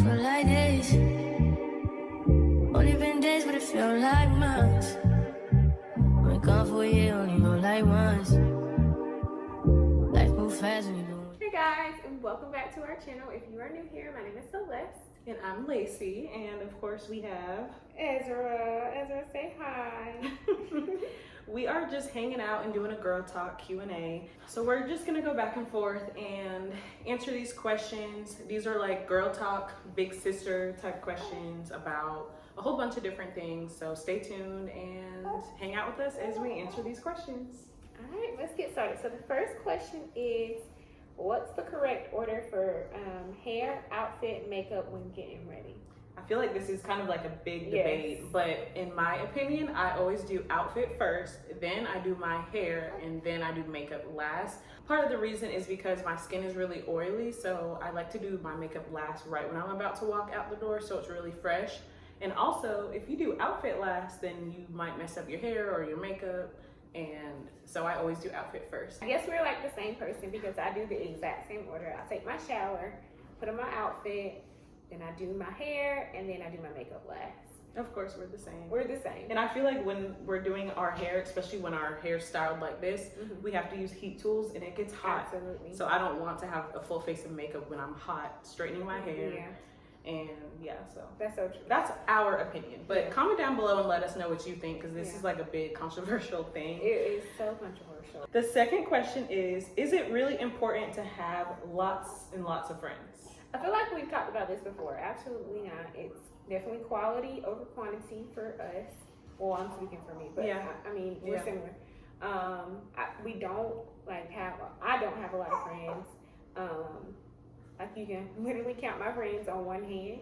feel like this. Only been days, but it feel like months. Been gone for a year, only know like once. Life move fast when you do. Hey guys, and welcome back to our channel. If you are new here, my name is Celeste. And I'm Lacey, and of course we have Ezra. Ezra, say hi. we are just hanging out and doing a girl talk Q&A. So we're just gonna go back and forth and answer these questions. These are like girl talk, big sister type questions about a whole bunch of different things. So stay tuned and hang out with us as we answer these questions. All right, let's get started. So the first question is, what's the correct order for hair, outfit, makeup when getting ready? I feel like this is kind of like a big debate, but in my opinion, I always do outfit first, then I do my hair, and then I do makeup last. Part of the reason is because my skin is really oily, so I like to do my makeup last right when I'm about to walk out the door, so it's really fresh. And also, if you do outfit last, then you might mess up your hair or your makeup. And so I always do outfit first. I guess we're like the same person because I do the exact same order. I take my shower, put on my outfit, then I do my hair, and then I do my makeup last. Of course, we're the same. We're the same. And I feel like when we're doing our hair, especially when our hair's styled like this, we have to use heat tools and it gets hot. Absolutely. So I don't want to have a full face of makeup when I'm hot, straightening my hair. Yeah. And yeah, so That's so true. that's our opinion. But Yeah. comment down below and let us know what you think, because this is like a big controversial thing. It is so controversial. The second question is it really important to have lots and lots of friends? I feel like we've talked about this before. Absolutely not. It's definitely quality over quantity for us. Well, I'm speaking for me, but Yeah. I mean, we're similar. We don't like I don't have a lot of friends. Like you can literally count my friends on one hand.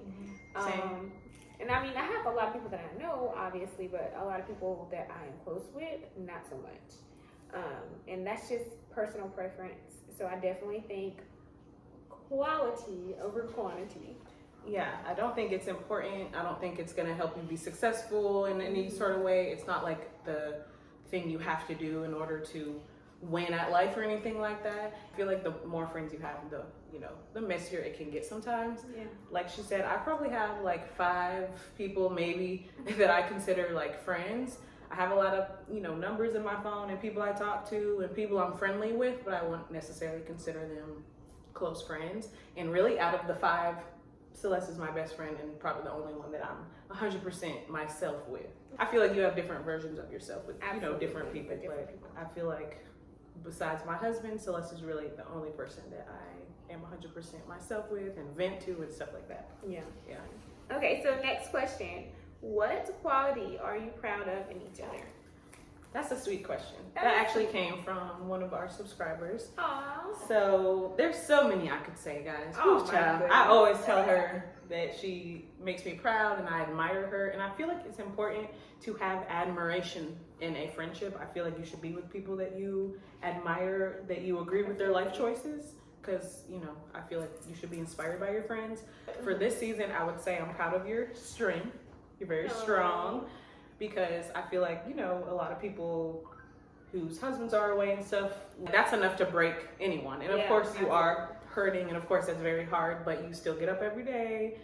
Same. And I mean, I have a lot of people that I know, obviously, but a lot of people that I am close with, not so much. And that's just personal preference. So I definitely think quality over quantity. Yeah, I don't think it's important. I don't think it's going to help you be successful in any sort of way. It's not like the thing you have to do in order to win at life or anything like that. I feel like the more friends you have, the messier it can get sometimes. Yeah. Like she said, I probably have like 5 people maybe that I consider like friends. I have a lot of, numbers in my phone and people I talk to and people I'm friendly with, but I wouldn't necessarily consider them close friends. And really out of the 5, Celeste is my best friend and probably the only one that I'm 100% myself with. I feel like you have different versions of yourself with, different people, but I feel like besides my husband, Celeste is really the only person that I am 100% myself with and vent to and stuff like that. Yeah. Yeah. Okay, so next question. What quality are you proud of in each other? That's a sweet question. That actually came from one of our subscribers. Aww. So there's so many I could say, guys. Oh, Ooh, my child. goodness. I always tell her that she makes me proud and I admire her. And I feel like it's important to have admiration in a friendship. I feel like you should be with people that you admire, that you agree with their life choices. Because, I feel like you should be inspired by your friends. For this season, I would say I'm proud of your strength. You're very strong. Because I feel like, a lot of people whose husbands are away and stuff, that's enough to break anyone. And of course you are hurting, and of course that's very hard, but you still get up every day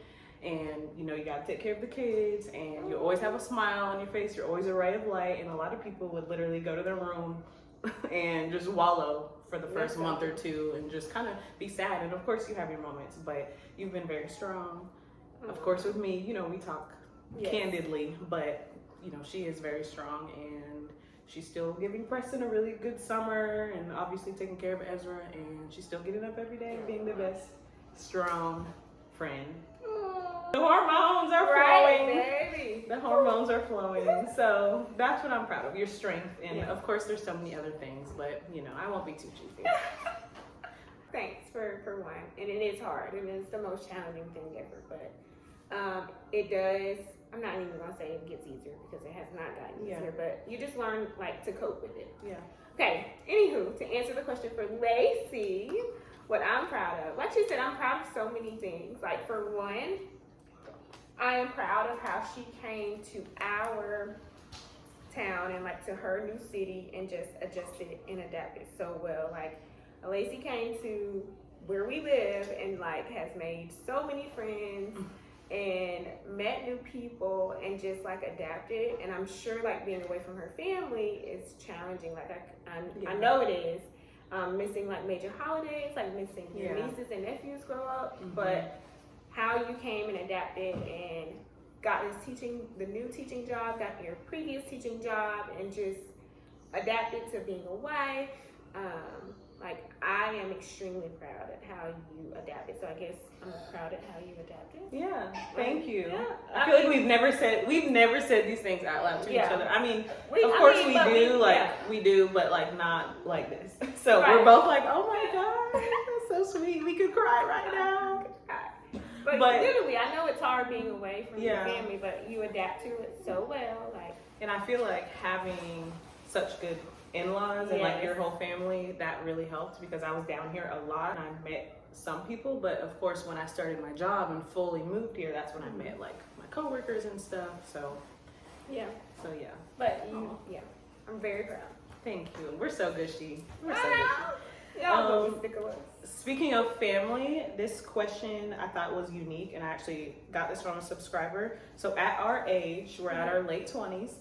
and, you got to take care of the kids, and you always have a smile on your face. You're always a ray of light. And a lot of people would literally go to their room and just wallow for the first month or 2 and just kind of be sad. And of course you have your moments, but you've been very strong. Of course with me, we talk candidly, but she is very strong, and she's still giving Preston a really good summer and obviously taking care of Ezra, and she's still getting up every day and being the best strong friend. The hormones are flowing. Baby. The hormones are flowing. So that's what I'm proud of, your strength. And of course there's so many other things, but I won't be too cheesy. Thanks for one. And it is hard. It is the most challenging thing ever, but it does. I'm not even gonna say it gets easier because it has not gotten easier, but you just learn to cope with it. Yeah. Okay, anywho, to answer the question for Lacey, what I'm proud of. Like she said, I'm proud of so many things. Like for one, I am proud of how she came to our town and to her new city and just adjusted and adapted so well. Like Lacey came to where we live and like has made so many friends and met new people and just like adapted. And I'm sure like being away from her family is challenging. Like I know it is. Missing like major holidays, like missing your nieces and nephews grow up, but how you came and adapted and got the new teaching job, got your previous teaching job, and just adapted to being a wife. Like I am extremely proud at how you adapted. So I guess I'm proud at how you adapted. Yeah, thank you. Yeah. I feel like we've never said these things out loud to each other. I mean, we do, but like not like this. So we're both like, oh my God, that's so sweet. We could cry right now. But literally, I know it's hard being away from your family, but you adapt to it so well. Like, and I feel like having such good in-laws and like your whole family, that really helped, because I was down here a lot and I met some people, but of course when I started my job and fully moved here, that's when I met like my coworkers and stuff. So but I'm very proud. Thank you. We're so gushy. Speaking of family, this question I thought was unique, and I actually got this from a subscriber. So at our age, we're at our late 20s.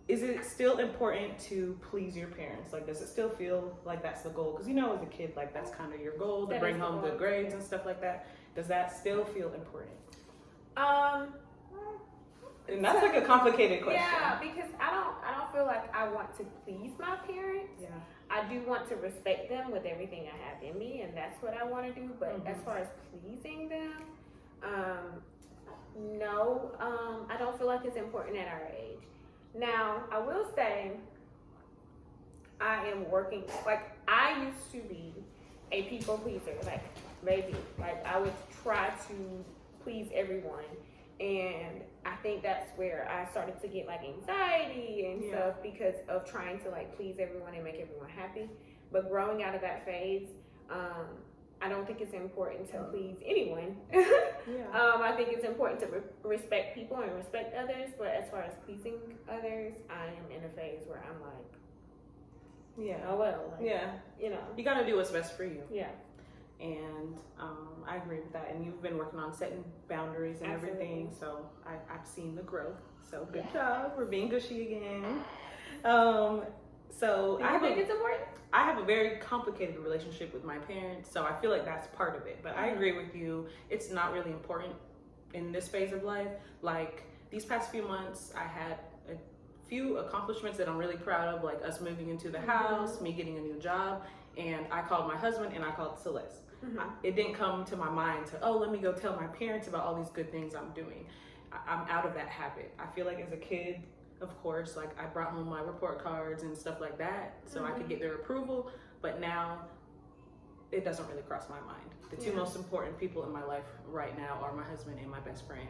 Is it still important to please your parents? Like, does it still feel like that's the goal? Because, you know, as a kid, like, that's kind of your goal, to bring home good grades and stuff like that. Does that still feel important? And that's like a complicated question. Yeah, because I don't feel like I want to please my parents. Yeah. I do want to respect them with everything I have in me, and that's what I want to do. But as far as pleasing them, no, I don't feel like it's important at our age. Now, I will say, I am working, like, I used to be a people pleaser, like, maybe, like, I would try to please everyone, and I think that's where I started to get, like, anxiety and stuff, because of trying to, like, please everyone and make everyone happy. But growing out of that phase, I don't think it's important to please anyone. I think it's important to respect people and respect others, but as far as pleasing others, I am in a phase where I'm like, oh well, like, you know, you got to do what's best for you. And I agree with that. And you've been working on setting boundaries and everything, so I've seen the growth. So good job. We're being gushy again. So I think it's important. I have a very complicated relationship with my parents, so I feel like that's part of it. But I agree with you. It's not really important in this phase of life. Like, these past few months, I had a few accomplishments that I'm really proud of, like us moving into the house, me getting a new job, and I called my husband and I called Celeste. It didn't come to my mind to, let me go tell my parents about all these good things I'm doing. I'm out of that habit. I feel like as a kid, of course, like I brought home my report cards and stuff like that so I could get their approval, but now it doesn't really cross my mind. The two most important people in my life right now are my husband and my best friend.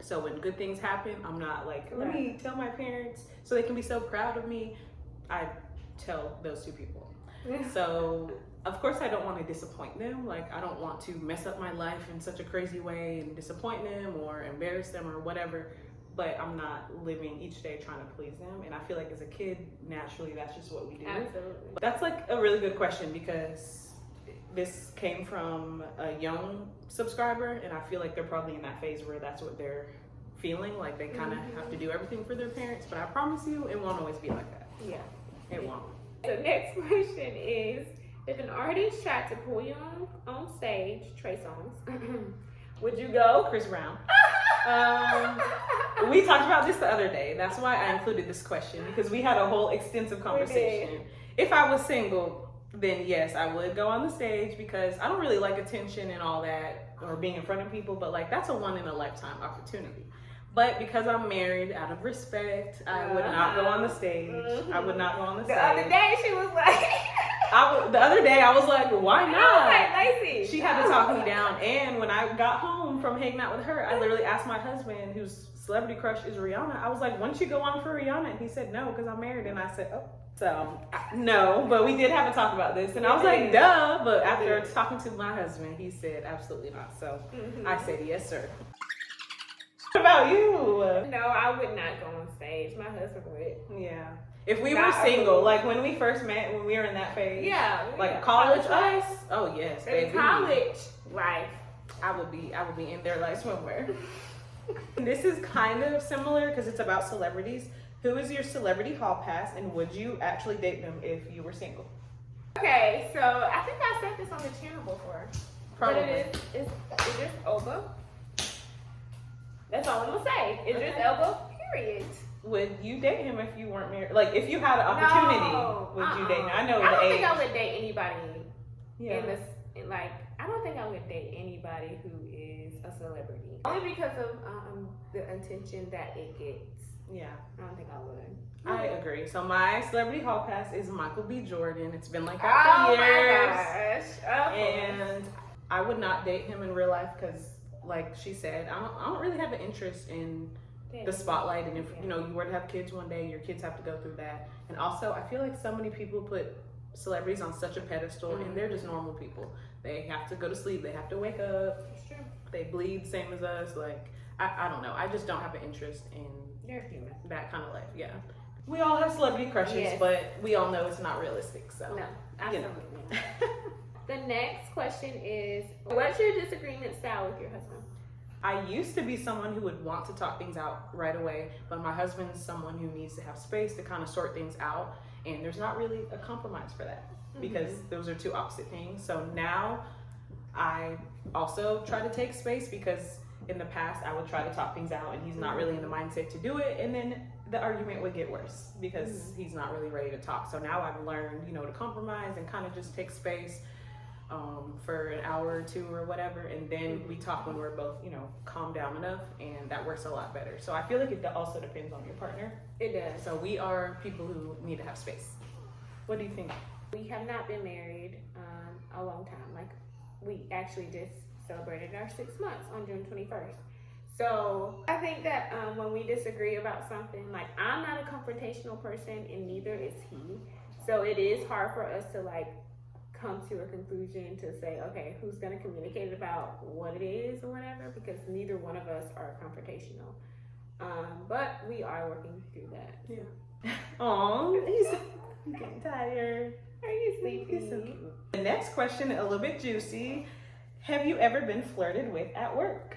So when good things happen, I'm not like, let me tell my parents so they can be so proud of me. I tell those two people. So of course I don't want to disappoint them. Like, I don't want to mess up my life in such a crazy way and disappoint them or embarrass them or whatever. But I'm not living each day trying to please them. And I feel like as a kid, naturally, that's just what we do. Absolutely. That's like a really good question, because this came from a young subscriber, and I feel like they're probably in that phase where that's what they're feeling, like they kind of have to do everything for their parents. But I promise you, it won't always be like that. It won't. The next question is, if an artist tried to pull you on stage, Trey Songz, would you go? Chris Brown. We talked about this the other day. That's why I included this question, because we had a whole extensive conversation. If I was single, then yes, I would go on the stage, because I don't really like attention and all that, or being in front of people, but like that's a one in a lifetime opportunity. But because I'm married, out of respect, I would not go on the stage. I would not go on the stage. The other day she was like, the other day I was like, why not? I was like, Lacey. She had to talk me down. And when I got home from hanging out with her, I literally asked my husband, whose celebrity crush is Rihanna, I was like, wouldn't you go on for Rihanna? And he said, no, because I'm married. And I said, oh. So, no, but we did have a talk about this. And I was like, duh. But after talking to my husband, he said, absolutely not. So I said, yes, sir. What about you? No, I would not go on stage. My husband would. Yeah. If we were Not single, approved. like when we first met, when we were in that phase, Yeah. like yeah. college life. us, oh yes, In baby. college life. I will be in there like swimwear. This is kind of similar because it's about celebrities. Who is your celebrity hall pass, and would you actually date them if you were single? Okay, so I think I said this on the channel before. Probably. But it's Idris Elba. That's all I'm gonna say. Idris Elba, period. Would you date him if you weren't married? Like, if you had an opportunity, would you date him? I know I the don't age. think I would date anybody Yeah. I don't think I would date anybody who is a celebrity. Only because of the attention that it gets. Yeah. I don't think I would. I agree. So my celebrity hall pass is Michael B. Jordan. It's been like that for years. My gosh. And I would not date him in real life because, like she said, I don't really have an interest in the spotlight. And if you know you were to have kids one day, your kids have to go through that. And also, I feel like so many people put celebrities on such a pedestal, and they're just normal people. They have to go to sleep. They have to wake up. It's true. They bleed same as us. Like I don't know. I just don't have an interest in They're human. that kind of life. Yeah. We all have celebrity crushes, Yes. but we all know it's not realistic. So No, absolutely you know. not. The next question is, what's your disagreement style with your husband? I used to be someone who would want to talk things out right away, but my husband's someone who needs to have space to kind of sort things out, and there's not really a compromise for that because those are two opposite things. So now I also try to take space because in the past I would try to talk things out and he's not really in the mindset to do it, and then the argument would get worse because he's not really ready to talk. So now I've learned, you know, to compromise and kind of just take space for an hour or two or whatever, and then we talk when we're both, you know, calm down enough, and that works a lot better. So I feel like it also depends on your partner. It does. So we are people who need to have space. What do you think? We have not been married a long time. Like, we actually just celebrated our 6 months on June 21st. So I think that when we disagree about something, like, I'm not a confrontational person and neither is he. So it is hard for us to like come to a conclusion to say, okay, who's going to communicate about what it is or whatever, because neither one of us are confrontational. But we are working through that. Yeah. Oh, he's getting tired. Are you sleepy? He's so cute. The next question, a little bit juicy. Have you ever been flirted with at work?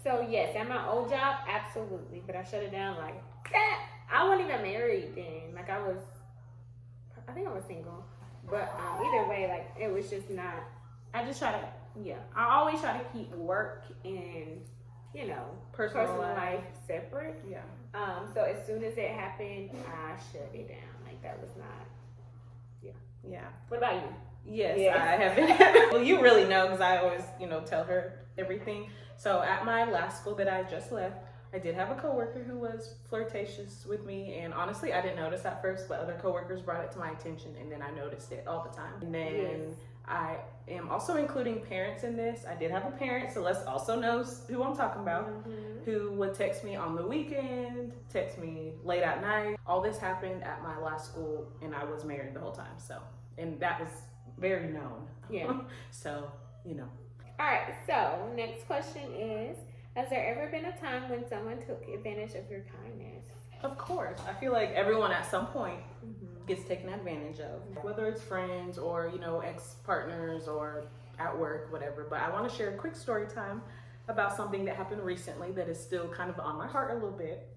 So yes, at my old job, absolutely. But I shut it down like that. I wasn't even married then. Like I think I was single. But either way, like it was just not. I just try to, I always try to keep work and, you know, personal life separate. Yeah. So as soon as it happened, I shut it down. Like that was not. Yeah. What about you? Yes, Yeah. I have been. Well, you really know because I always, you know, tell her everything. So at my last school that I just left, I did have a coworker who was flirtatious with me, and honestly, I didn't notice at first, but other coworkers brought it to my attention, and then I noticed it all the time. And then I am also including parents in this. I did have a parent, Celeste also knows who I'm talking about, who would text me on the weekend, text me late at night. All this happened at my last school, and I was married the whole time. So, and that was very known. Yeah. So, you know. All right. So next question is, has there ever been a time when someone took advantage of your kindness? Of course. I feel like everyone at some point gets taken advantage of, whether it's friends or, you know, ex-partners or at work, whatever. But I want to share a quick story time about something that happened recently that is still kind of on my heart a little bit.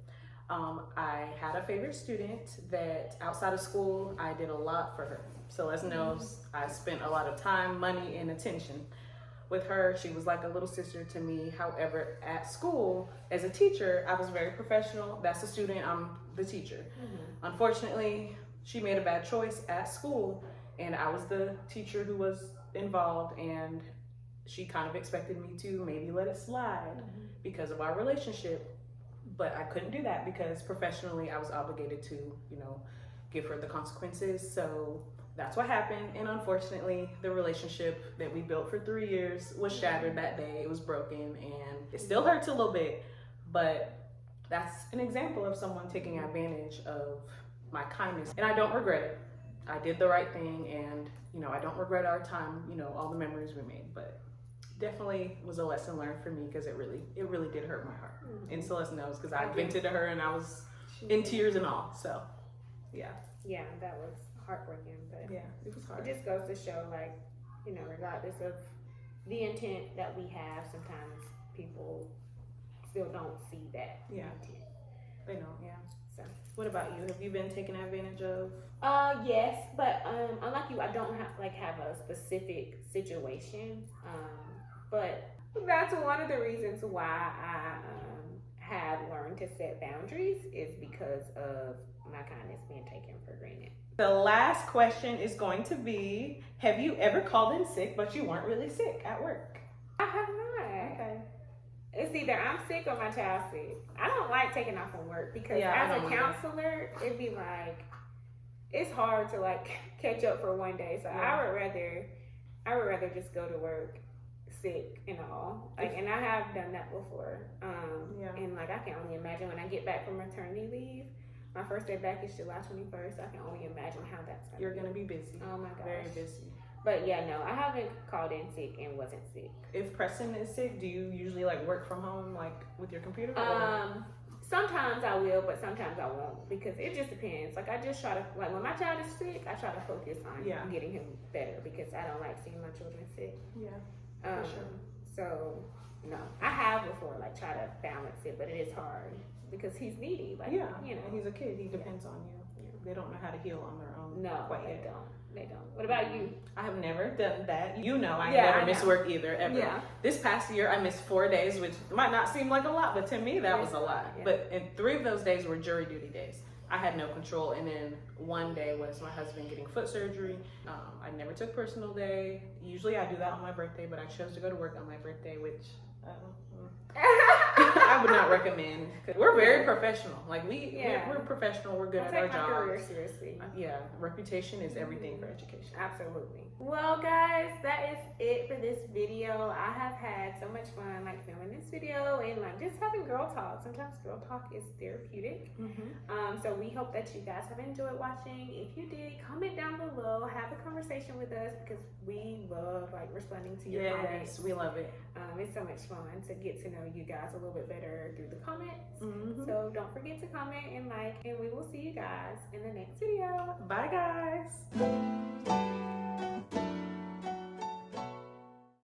I had a favorite student that outside of school, I did a lot for her. Celeste knows I spent a lot of time, money, and attention with her. She was like a little sister to me. However, at school, as a teacher, I was very professional. That's the student, I'm the teacher. Unfortunately, she made a bad choice at school, and I was the teacher who was involved, and she kind of expected me to maybe let it slide because of our relationship. But I couldn't do that because professionally I was obligated to, you know, give her the consequences. So that's what happened. And unfortunately, the relationship that we built for 3 years was shattered that day. It was broken, and it still hurts a little bit, but that's an example of someone taking advantage of my kindness. And I don't regret it. I did the right thing, and, you know, I don't regret our time, you know, all the memories we made, but definitely was a lesson learned for me because it really did hurt my heart. And Celeste knows because I vented to her and I was in tears and all. So Yeah. Yeah, that was heartbreaking, but Yeah, it was hard. it just goes to show, like, you know, regardless of the intent that we have, sometimes people still don't see that intent. They don't, yeah. So, what about you? Have you been taken advantage of? yes, but unlike you, I don't have a specific situation. But that's one of the reasons why I have learned to set boundaries is because of my kindness being taken for granted. The last question is going to be, have you ever called in sick but you weren't really sick at work? I have not. Okay. It's either I'm sick or my child's sick. I don't like taking off from work because as a counselor, it'd be like, it's hard to like catch up for one day. So I would rather just go to work sick and all. Like, and I have done that before. And like, I can only imagine when I get back from maternity leave. My first day back is July 21st. I can only imagine how that's going to be. You're going to be busy. Oh my gosh. Very busy. But yeah, no, I haven't called in sick and wasn't sick. If Preston is sick, do you usually like work from home, like with your computer? Sometimes I will, but sometimes I won't because it just depends. Like, I just try to, like, when my child is sick, I try to focus on getting him better because I don't like seeing my children sick. Yeah, for sure. So, no, I have before, like, try to balance it, but it is hard because he's needy. Like, you know, and he's a kid. He depends on you. They don't know how to heal on their own. No, they don't. They don't. What about you? I have never done that. You know, I never miss work either, ever. Yeah. This past year, I missed 4 days, which might not seem like a lot, but to me, that was a lot. Yeah. But 3 of those days were jury duty days. I had no control. And then one day was my husband getting foot surgery. I never took personal day. Usually I do that on my birthday, but I chose to go to work on my birthday, which I would not recommend. We're very professional. Like we're professional. We're good at our jobs. Career seriously. Yeah, reputation is everything for education. Absolutely. Well, guys, that is it for this video. I have had so much fun like filming this video and like just having girl talk. Sometimes girl talk is therapeutic. So we hope that you guys have enjoyed watching. If you did, comment down below. Have a conversation with us because we love like responding to your comments. Yes, we love it. It's so much fun to get to know you guys a little bit better through the comments. So don't forget to comment and like, and we will see you guys in the next video. Bye, guys.